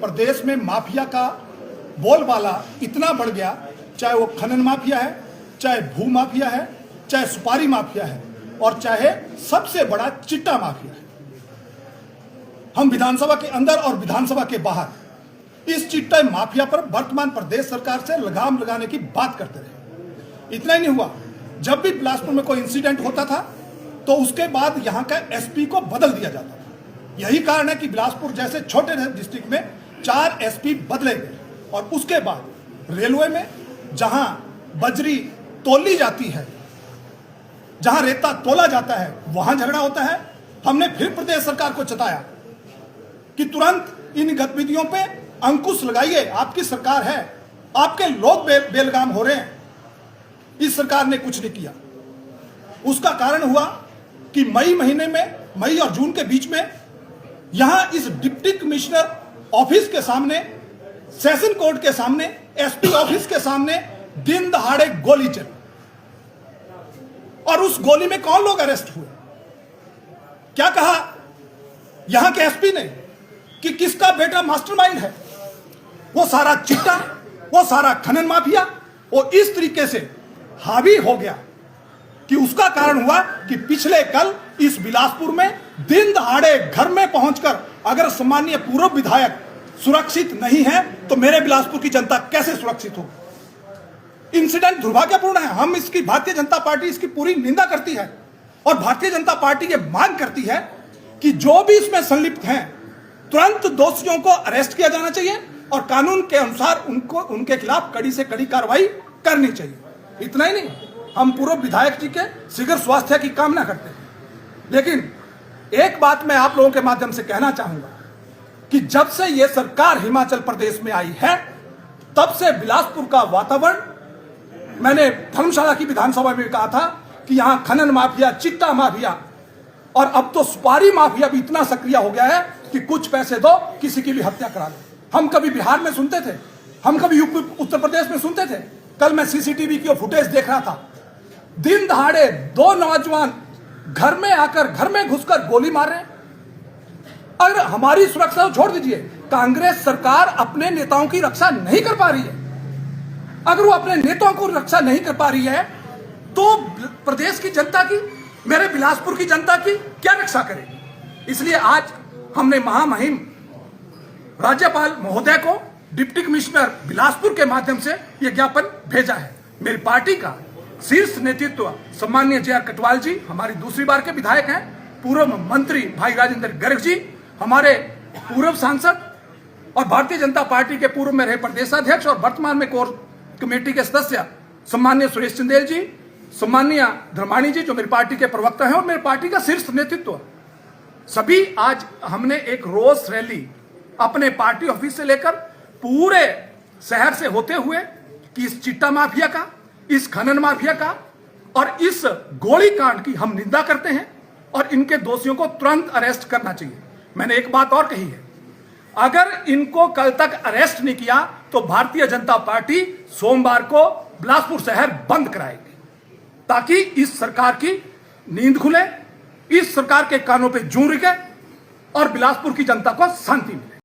प्रदेश में माफिया का बोलबाला इतना बढ़ गया, चाहे वो खनन माफिया है, चाहे भू माफिया है, चाहे सुपारी माफिया है, और चाहे सबसे बड़ा चिट्टा माफिया है। हम विधानसभा के अंदर और विधानसभा के बाहर इस चिट्टा माफिया पर वर्तमान प्रदेश सरकार से लगाम लगाने की बात करते रहे। इतना ही नहीं हुआ, जब भी बिलासपुर में कोई इंसिडेंट होता था तो उसके बाद यहाँ का एसपी को बदल दिया जाता था। यही कारण है कि बिलासपुर जैसे छोटे डिस्ट्रिक्ट में 4 एसपी बदले गए, और उसके बाद रेलवे में जहां बजरी तोली जाती है, जहां रेता तोला जाता है, वहां झगड़ा होता है। हमने फिर प्रदेश सरकार को चेताया कि तुरंत इन गतिविधियों पे अंकुश लगाइए, आपकी सरकार है, आपके लोग बेलगाम हो रहे हैं। इस सरकार ने कुछ नहीं किया। उसका कारण हुआ कि मई महीने में, मई और जून के बीच में यहां इस डिप्टी कमिश्नर ऑफिस के सामने, सेशन कोर्ट के सामने, एसपी ऑफिस के सामने दिन दहाड़े गोली चली, और उस गोली में कौन लोग अरेस्ट हुए? क्या कहा यहां के एसपी ने कि किसका बेटा मास्टरमाइंड है? वो सारा चिट्टा, वो सारा खनन माफिया, वो इस तरीके से हावी हो गया कि उसका कारण हुआ कि पिछले कल इस बिलासपुर में दिन दहाड़े घर में पहुंचकर अगर सम्मानीय पूर्व विधायक सुरक्षित नहीं है तो मेरे बिलासपुर की जनता कैसे सुरक्षित होगी? इंसिडेंट दुर्भाग्यपूर्ण है। हम इसकी, भारतीय जनता पार्टी इसकी पूरी निंदा करती है, और भारतीय जनता पार्टी ये मांग करती है कि जो भी इसमें संलिप्त हैं तुरंत दोषियों को अरेस्ट किया जाना चाहिए और कानून के अनुसार उनके खिलाफ कड़ी से कड़ी कार्रवाई करनी चाहिए। इतना ही नहीं, हम पूर्व विधायक जी के शीघ्र स्वास्थ्य की कामना करते हैं। लेकिन एक बात मैं आप लोगों के माध्यम से कहना चाहूंगा कि जब से यह सरकार हिमाचल प्रदेश में आई है तब से बिलासपुर का वातावरण, मैंने धर्मशाला की विधानसभा में कहा था कि यहां खनन माफिया, चिट्टा माफिया और अब तो सुपारी माफिया भी इतना सक्रिय हो गया है कि कुछ पैसे दो, किसी की भी हत्या करा लो। हम कभी बिहार में सुनते थे, हम कभी उत्तर प्रदेश में सुनते थे। कल मैं सीसीटीवी की फुटेज देख रहा था, दिन दहाड़े 2 नौजवान घर में आकर, घर में घुसकर गोली मार रहे हैं। अगर हमारी सुरक्षा छोड़ दीजिए, कांग्रेस सरकार अपने नेताओं की रक्षा नहीं कर पा रही है। अगर वो अपने नेताओं को रक्षा नहीं कर पा रही है तो प्रदेश की जनता की, मेरे बिलासपुर की जनता की क्या रक्षा करेगी? इसलिए आज हमने महामहिम राज्यपाल महोदय को डिप्टी कमिश्नर बिलासपुर के माध्यम से यह ज्ञापन भेजा है। मेरी पार्टी का शीर्ष नेतृत्व सम्माननीय जे.आर. कटवाल जी, हमारी दूसरी बार के विधायक हैं, पूर्व मंत्री भाई राजेंद्र गर्ग जी, हमारे पूर्व सांसद और भारतीय जनता पार्टी के पूर्व में रहे प्रदेशाध्यक्ष और वर्तमान में कोर कमेटी के सदस्य सम्माननीय सुरेश चंदेल जी, सम्माननीय धर्माणी जी जो मेरी पार्टी के प्रवक्ता हैं, और मेरी पार्टी का शीर्ष नेतृत्व, सभी आज हमने एक रोज रैली अपने पार्टी ऑफिस से लेकर पूरे शहर से होते हुए कि इस चिट्टा माफिया का, इस खनन माफिया का और इस गोली कांड की हम निंदा करते हैं और इनके दोषियों को तुरंत अरेस्ट करना चाहिए। मैंने एक बात और कही है, अगर इनको कल तक अरेस्ट नहीं किया तो भारतीय जनता पार्टी सोमवार को बिलासपुर शहर बंद कराएगी, ताकि इस सरकार की नींद खुले, इस सरकार के कानों पे जूं रुके और बिलासपुर की जनता को शांति मिले।